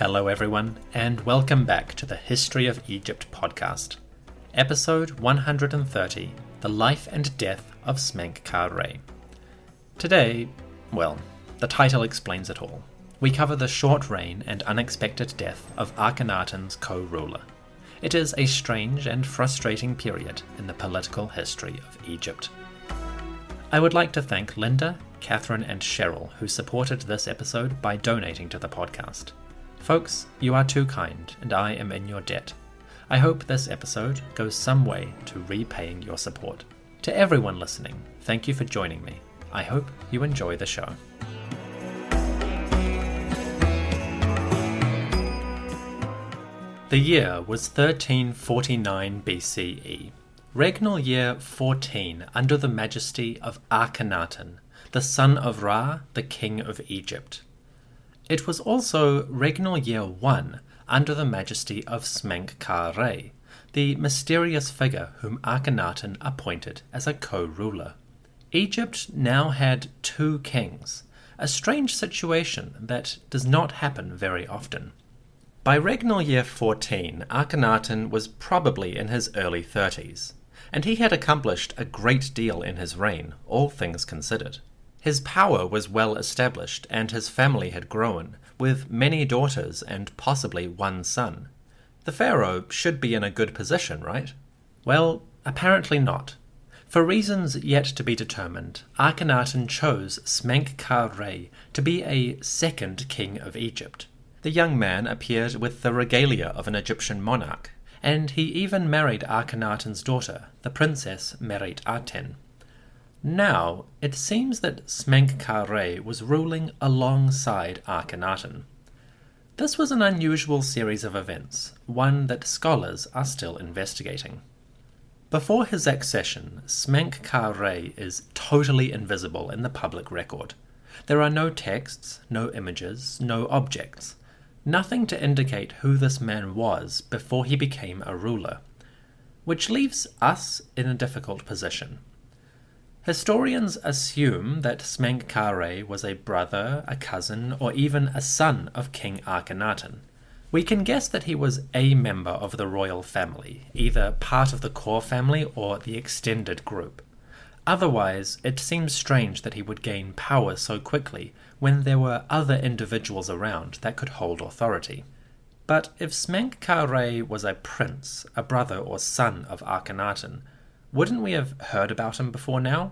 Hello everyone, and welcome back to the History of Egypt podcast. Episode 130, The Life and Death of Smenkhkare. Today, well, the title explains it all. We cover the short reign and unexpected death of Akhenaten's co-ruler. It is a strange and frustrating period in the political history of Egypt. I would like to thank Linda, Catherine, and Cheryl who supported this episode by donating to the podcast. Folks, you are too kind, and I am in your debt. I hope this episode goes some way to repaying your support. To everyone listening, thank you for joining me. I hope you enjoy the show. The year was 1349 BCE, regnal year 14 under the majesty of Akhenaten, the son of Ra, the king of Egypt. It was also regnal year 1 under the majesty of Smenkhkare, the mysterious figure whom Akhenaten appointed as a co-ruler. Egypt now had two kings, a strange situation that does not happen very often. By regnal year 14, Akhenaten was probably in his early 30s, and he had accomplished a great deal in his reign, all things considered. His power was well established, and his family had grown, with many daughters and possibly one son. The pharaoh should be in a good position, right? Well, apparently not. For reasons yet to be determined, Akhenaten chose Smenkhkare to be a second king of Egypt. The young man appeared with the regalia of an Egyptian monarch, and he even married Akhenaten's daughter, the princess Merit-Aten. Now, it seems that Smenkhkare was ruling alongside Akhenaten. This was an unusual series of events, one that scholars are still investigating. Before his accession, Smenkhkare is totally invisible in the public record. There are no texts, no images, no objects. Nothing to indicate who this man was before he became a ruler, which leaves us in a difficult position. Historians assume that Smenkhkare was a brother, a cousin, or even a son of King Akhenaten. We can guess that he was a member of the royal family, either part of the core family or the extended group. Otherwise, it seems strange that he would gain power so quickly when there were other individuals around that could hold authority. But if Smenkhkare was a prince, a brother or son of Akhenaten, wouldn't we have heard about him before now?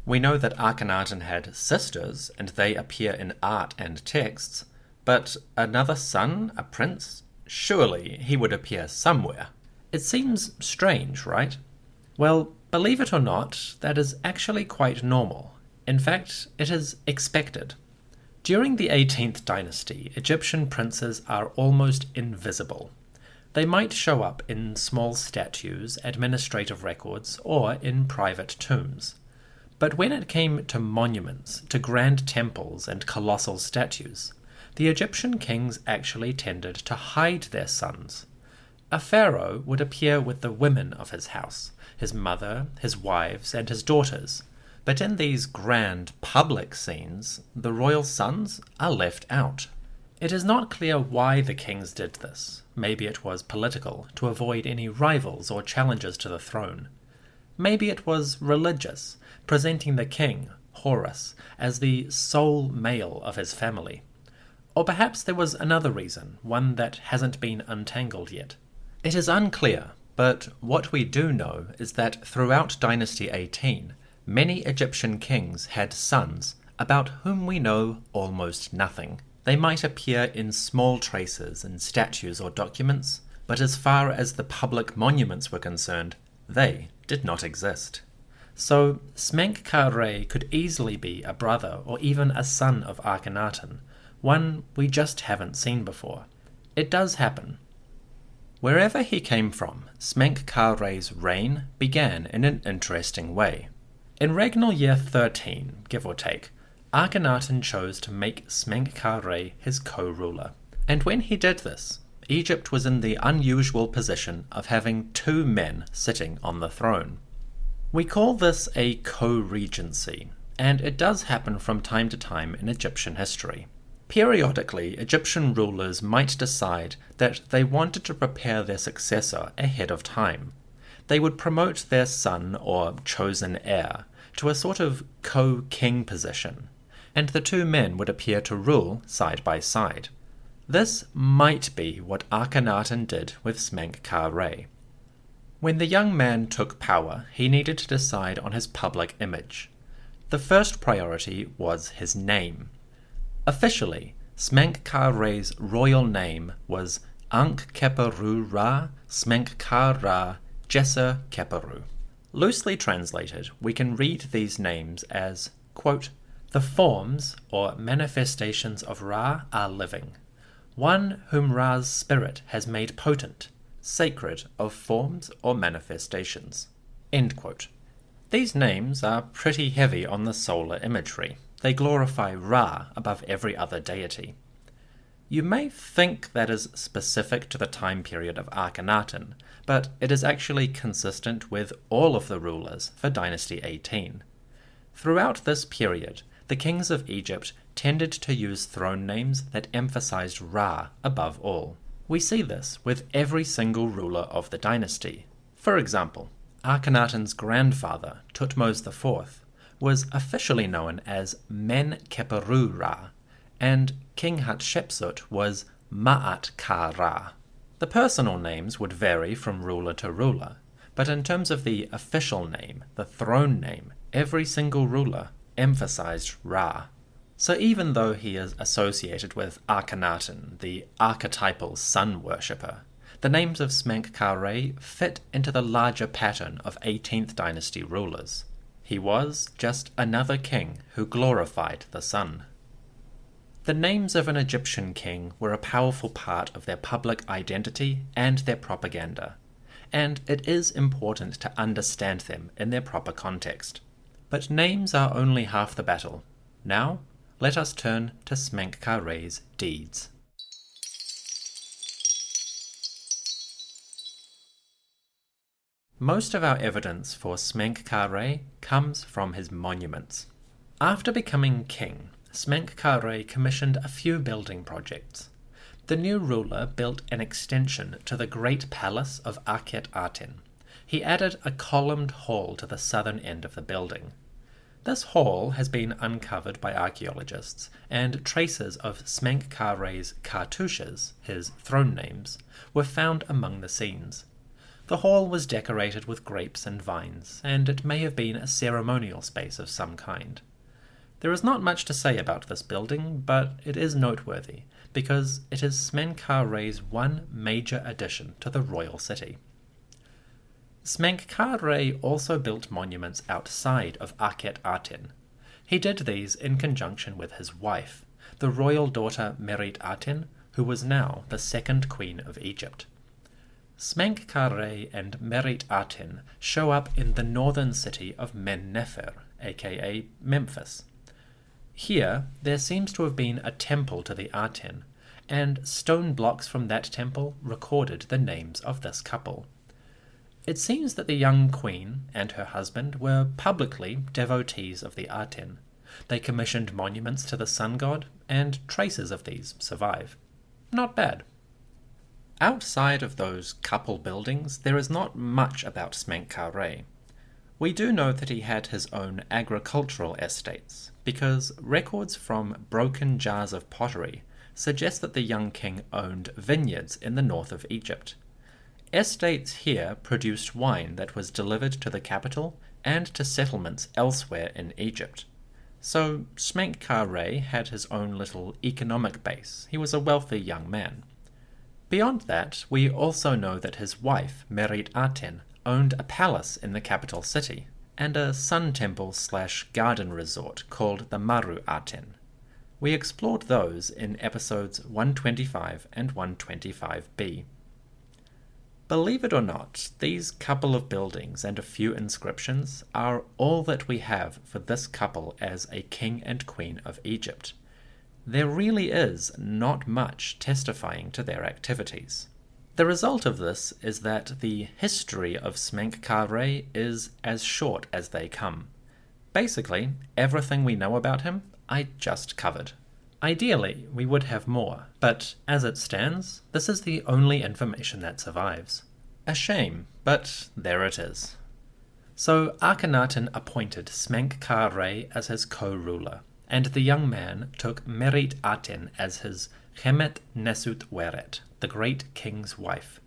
We know that Akhenaten had sisters, and they appear in art and texts, but another son, a prince? Surely he would appear somewhere. It seems strange, right? Well, believe it or not, that is actually quite normal. In fact, it is expected. During the 18th dynasty, Egyptian princes are almost invisible. They might show up in small statues, administrative records, or in private tombs. But when it came to monuments, to grand temples and colossal statues, the Egyptian kings actually tended to hide their sons. A pharaoh would appear with the women of his house, his mother, his wives, and his daughters. But in these grand public scenes, the royal sons are left out. It is not clear why the kings did this. Maybe it was political, to avoid any rivals or challenges to the throne. Maybe it was religious, presenting the king, Horus, as the sole male of his family. Or perhaps there was another reason, one that hasn't been untangled yet. It is unclear, but what we do know is that throughout Dynasty 18, many Egyptian kings had sons about whom we know almost nothing. They might appear in small traces in statues or documents, but as far as the public monuments were concerned, they did not exist. So Smenkhkare could easily be a brother or even a son of Akhenaten, one we just haven't seen before. It does happen. Wherever he came from, Smenkhkare's reign began in an interesting way. In regnal year 13, give or take, Akhenaten chose to make Smenkhkare his co-ruler. And when he did this, Egypt was in the unusual position of having two men sitting on the throne. We call this a co-regency, and it does happen from time to time in Egyptian history. Periodically, Egyptian rulers might decide that they wanted to prepare their successor ahead of time. They would promote their son or chosen heir to a sort of co-king position, and the two men would appear to rule side by side. This might be what Akhenaten did with Smenkhkare. When the young man took power, he needed to decide on his public image. The first priority was his name. Officially, Smenkkare's royal name was Ankh-Keperu Ra Smenkhkare Ra Jesser Keperu. Loosely translated, we can read these names as, quote, "The forms or manifestations of Ra are living, one whom Ra's spirit has made potent, sacred of forms or manifestations." End quote. These names are pretty heavy on the solar imagery. They glorify Ra above every other deity. You may think that is specific to the time period of Akhenaten, but it is actually consistent with all of the rulers for Dynasty 18. Throughout this period, the kings of Egypt tended to use throne names that emphasized Ra above all. We see this with every single ruler of the dynasty. For example, Akhenaten's grandfather, Thutmose IV, was officially known as Men-Keperu Ra, and King Hatshepsut was Ma'at-Ka-Ra. The personal names would vary from ruler to ruler, but in terms of the official name, the throne name, every single ruler emphasized Ra. So even though he is associated with Akhenaten, the archetypal sun worshipper, the names of Smenkhkare fit into the larger pattern of 18th dynasty rulers. He was just another king who glorified the sun. The names of an Egyptian king were a powerful part of their public identity and their propaganda, and it is important to understand them in their proper context. But names are only half the battle. Now, let us turn to Smenkkare's deeds. Most of our evidence for Smenkhkare comes from his monuments. After becoming king, Smenkhkare commissioned a few building projects. The new ruler built an extension to the great palace of Akhenaten. He added a columned hall to the southern end of the building. This hall has been uncovered by archaeologists, and traces of Smenkkare's cartouches, his throne names, were found among the scenes. The hall was decorated with grapes and vines, and it may have been a ceremonial space of some kind. There is not much to say about this building, but it is noteworthy, because it is Smenkkare's one major addition to the royal city. Smenkhkare also built monuments outside of Akhenaten. He did these in conjunction with his wife, the royal daughter Merit-Aten, who was now the second queen of Egypt. Smenkhkare and Merit-Aten show up in the northern city of Men-Nefer, aka Memphis. Here, there seems to have been a temple to the Aten, and stone blocks from that temple recorded the names of this couple. It seems that the young queen and her husband were publicly devotees of the Aten. They commissioned monuments to the sun god, and traces of these survive. Not bad. Outside of those couple buildings, there is not much about Smenkhkare. We do know that he had his own agricultural estates, because records from broken jars of pottery suggest that the young king owned vineyards in the north of Egypt. Estates here produced wine that was delivered to the capital and to settlements elsewhere in Egypt. So Smenkhkare had his own little economic base. He was a wealthy young man. Beyond that, we also know that his wife, Merit-Aten, owned a palace in the capital city, and a sun temple/garden resort called the Maru-Aten. We explored those in episodes 125 and 125b. Believe it or not, these couple of buildings and a few inscriptions are all that we have for this couple as a king and queen of Egypt. There really is not much testifying to their activities. The result of this is that the history of Smenkhkare is as short as they come. Basically, everything we know about him I just covered. Ideally, we would have more, but as it stands, this is the only information that survives. A shame, but there it is. So Akhenaten appointed Smenkhkare as his co-ruler, and the young man took Merit-Aten as his Chemet Nesut Weret, the great king's wife.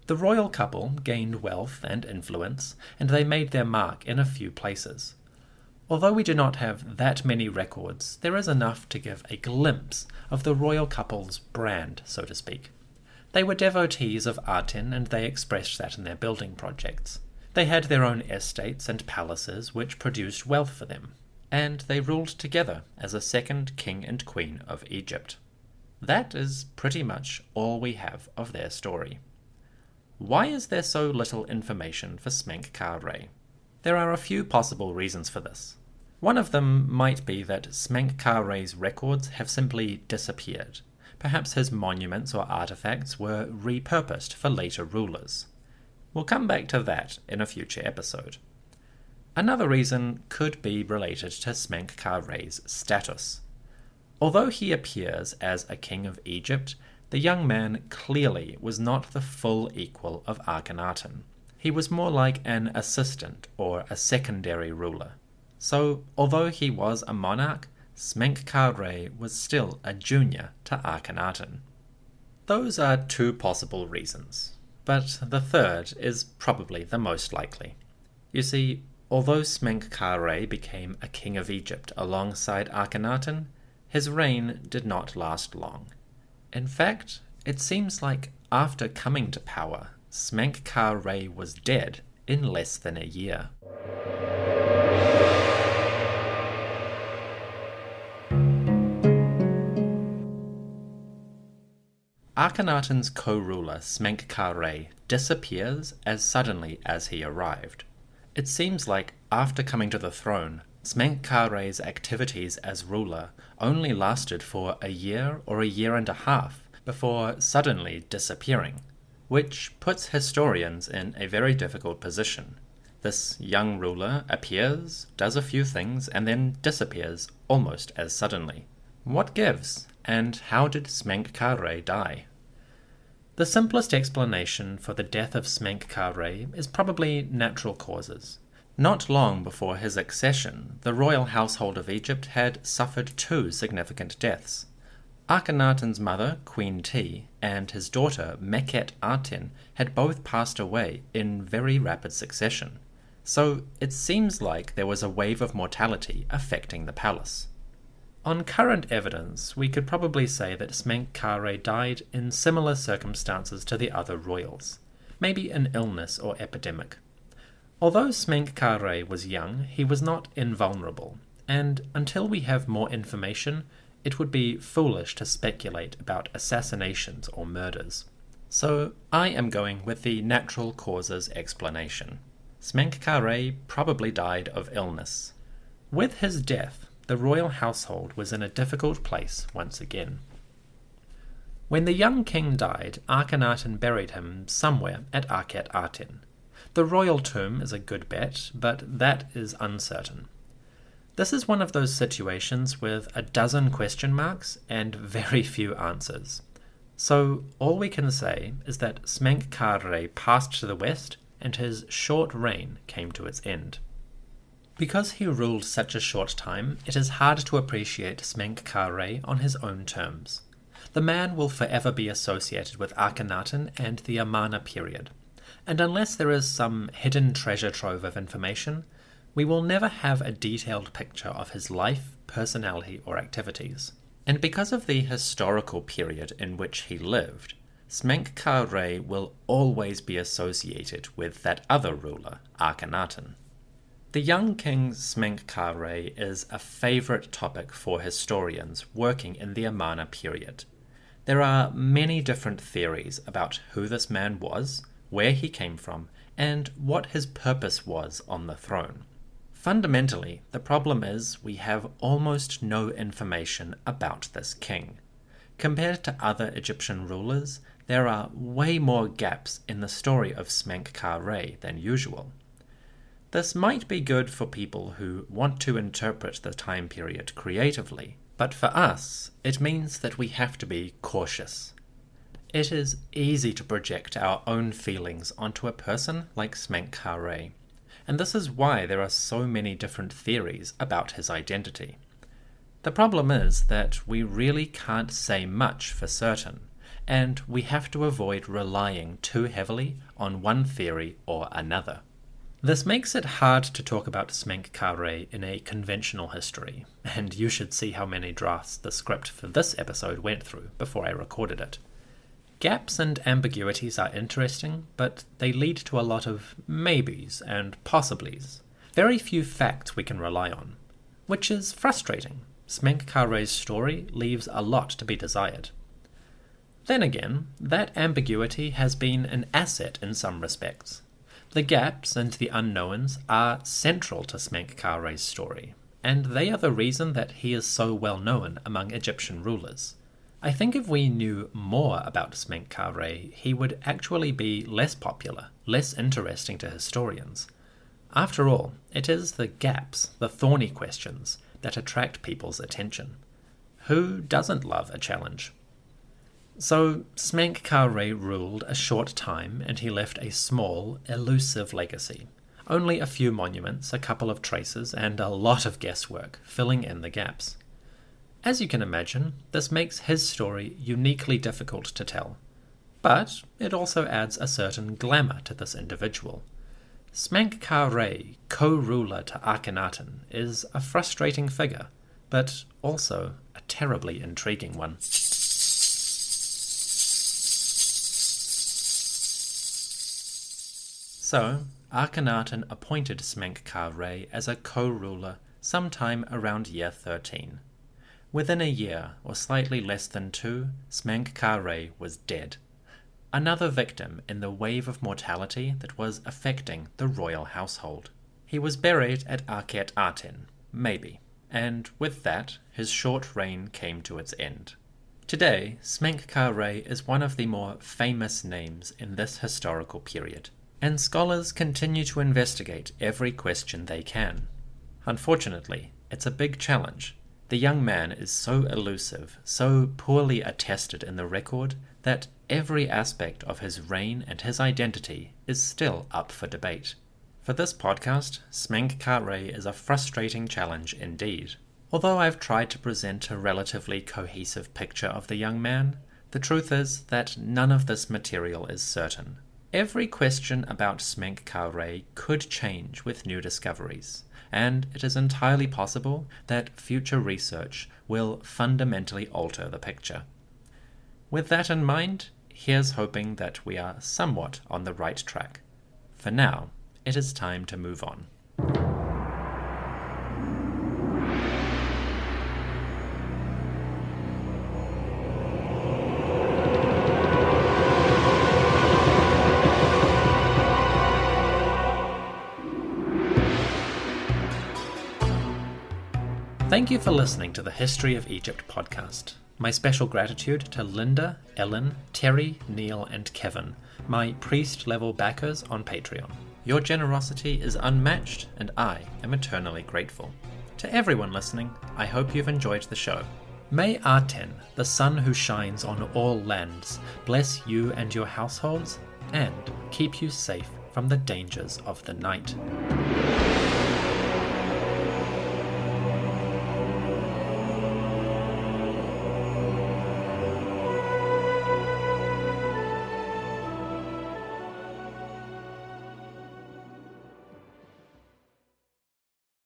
The royal couple gained wealth and influence, and they made their mark in a few places. Although we do not have that many records, there is enough to give a glimpse of the royal couple's brand, so to speak. They were devotees of Aten, and they expressed that in their building projects. They had their own estates and palaces which produced wealth for them, and they ruled together as a second king and queen of Egypt. That is pretty much all we have of their story. Why is there so little information for Smenkhkare? There are a few possible reasons for this. One of them might be that Smenkhkare's records have simply disappeared. Perhaps his monuments or artifacts were repurposed for later rulers. We'll come back to that in a future episode. Another reason could be related to Smenkhkare's status. Although he appears as a king of Egypt, the young man clearly was not the full equal of Akhenaten. He was more like an assistant or a secondary ruler. So, although he was a monarch, Smenkhkare was still a junior to Akhenaten. Those are two possible reasons, but the third is probably the most likely. You see, although Smenkhkare became a king of Egypt alongside Akhenaten, his reign did not last long. In fact, it seems like after coming to power, Smenkhkare was dead in less than a year. Akhenaten's co-ruler Smenkhkare disappears as suddenly as he arrived. It seems like after coming to the throne, Smenkkare's activities as ruler only lasted for a year or a year and a half before suddenly disappearing, which puts historians in a very difficult position. This young ruler appears, does a few things, and then disappears almost as suddenly. What gives, and how did Smenkhkare die? The simplest explanation for the death of Smenkhkare is probably natural causes. Not long before his accession, the royal household of Egypt had suffered two significant deaths. Akhenaten's mother, Queen T, and his daughter, Mekhet-Aten, had both passed away in very rapid succession. So it seems like there was a wave of mortality affecting the palace. On current evidence, we could probably say that Smenkhkare died in similar circumstances to the other royals, maybe an illness or epidemic. Although Smenkhkare was young, he was not invulnerable, and until we have more information, it would be foolish to speculate about assassinations or murders. So I am going with the natural causes explanation. Smenkhkare probably died of illness. With his death, the royal household was in a difficult place once again. When the young king died, Akhenaten buried him somewhere at Akhenaten. The royal tomb is a good bet, but that is uncertain. This is one of those situations with a dozen question marks and very few answers. So all we can say is that Smenkhkare passed to the west and his short reign came to its end. Because he ruled such a short time, it is hard to appreciate Smenkhkare on his own terms. The man will forever be associated with Akhenaten and the Amarna period, and unless there is some hidden treasure trove of information, we will never have a detailed picture of his life, personality, or activities. And because of the historical period in which he lived, Smenkhkare will always be associated with that other ruler, Akhenaten. The young king Smenkhkare is a favourite topic for historians working in the Amarna period. There are many different theories about who this man was, where he came from, and what his purpose was on the throne. Fundamentally, the problem is we have almost no information about this king. Compared to other Egyptian rulers, there are way more gaps in the story of Smenkhkare than usual. This might be good for people who want to interpret the time period creatively, But for us, it means that we have to be cautious. It is easy to project our own feelings onto a person like Smenkhkare, and this is why there are so many different theories about his identity. The problem is that we really can't say much for certain, and we have to avoid relying too heavily on one theory or another. This makes it hard to talk about Smenkhkare in a conventional history, and you should see how many drafts the script for this episode went through before I recorded it. Gaps and ambiguities are interesting, but they lead to a lot of maybes and possiblies. Very few facts we can rely on, which is frustrating. Smenkkare's story leaves a lot to be desired. Then again, that ambiguity has been an asset in some respects. The gaps and the unknowns are central to Smenkkare's story, and they are the reason that he is so well known among Egyptian rulers. I think if we knew more about Smenkhkare, he would actually be less popular, less interesting to historians. After all, it is the gaps, the thorny questions, that attract people's attention. Who doesn't love a challenge? So, Smenkhkare ruled a short time and he left a small, elusive legacy. Only a few monuments, a couple of traces, and a lot of guesswork filling in the gaps. As you can imagine, this makes his story uniquely difficult to tell. But it also adds a certain glamour to this individual. Smenkhkare, co-ruler to Akhenaten, is a frustrating figure, but also a terribly intriguing one. So, Akhenaten appointed Smenkhkare as a co-ruler sometime around year 13. Within a year, or slightly less than 2, Smenkhkare was dead. Another victim in the wave of mortality that was affecting the royal household. He was buried at Akhenaten, maybe, and with that, his short reign came to its end. Today, Smenkhkare is one of the more famous names in this historical period, and scholars continue to investigate every question they can. Unfortunately, it's a big challenge. The young man is so elusive, so poorly attested in the record, that every aspect of his reign and his identity is still up for debate. For this podcast, Smenkhkare is a frustrating challenge indeed. Although I've tried to present a relatively cohesive picture of the young man, the truth is that none of this material is certain. Every question about Smenkhkare could change with new discoveries, and it is entirely possible that future research will fundamentally alter the picture. With that in mind, here's hoping that we are somewhat on the right track. For now, it is time to move on. Thank you for listening to the History of Egypt podcast. My special gratitude to Linda, Ellen, Terry, Neil, and Kevin, my priest-level backers on Patreon. Your generosity is unmatched, and I am eternally grateful. To everyone listening, I hope you've enjoyed the show. May Aten, the sun who shines on all lands, bless you and your households, and keep you safe from the dangers of the night.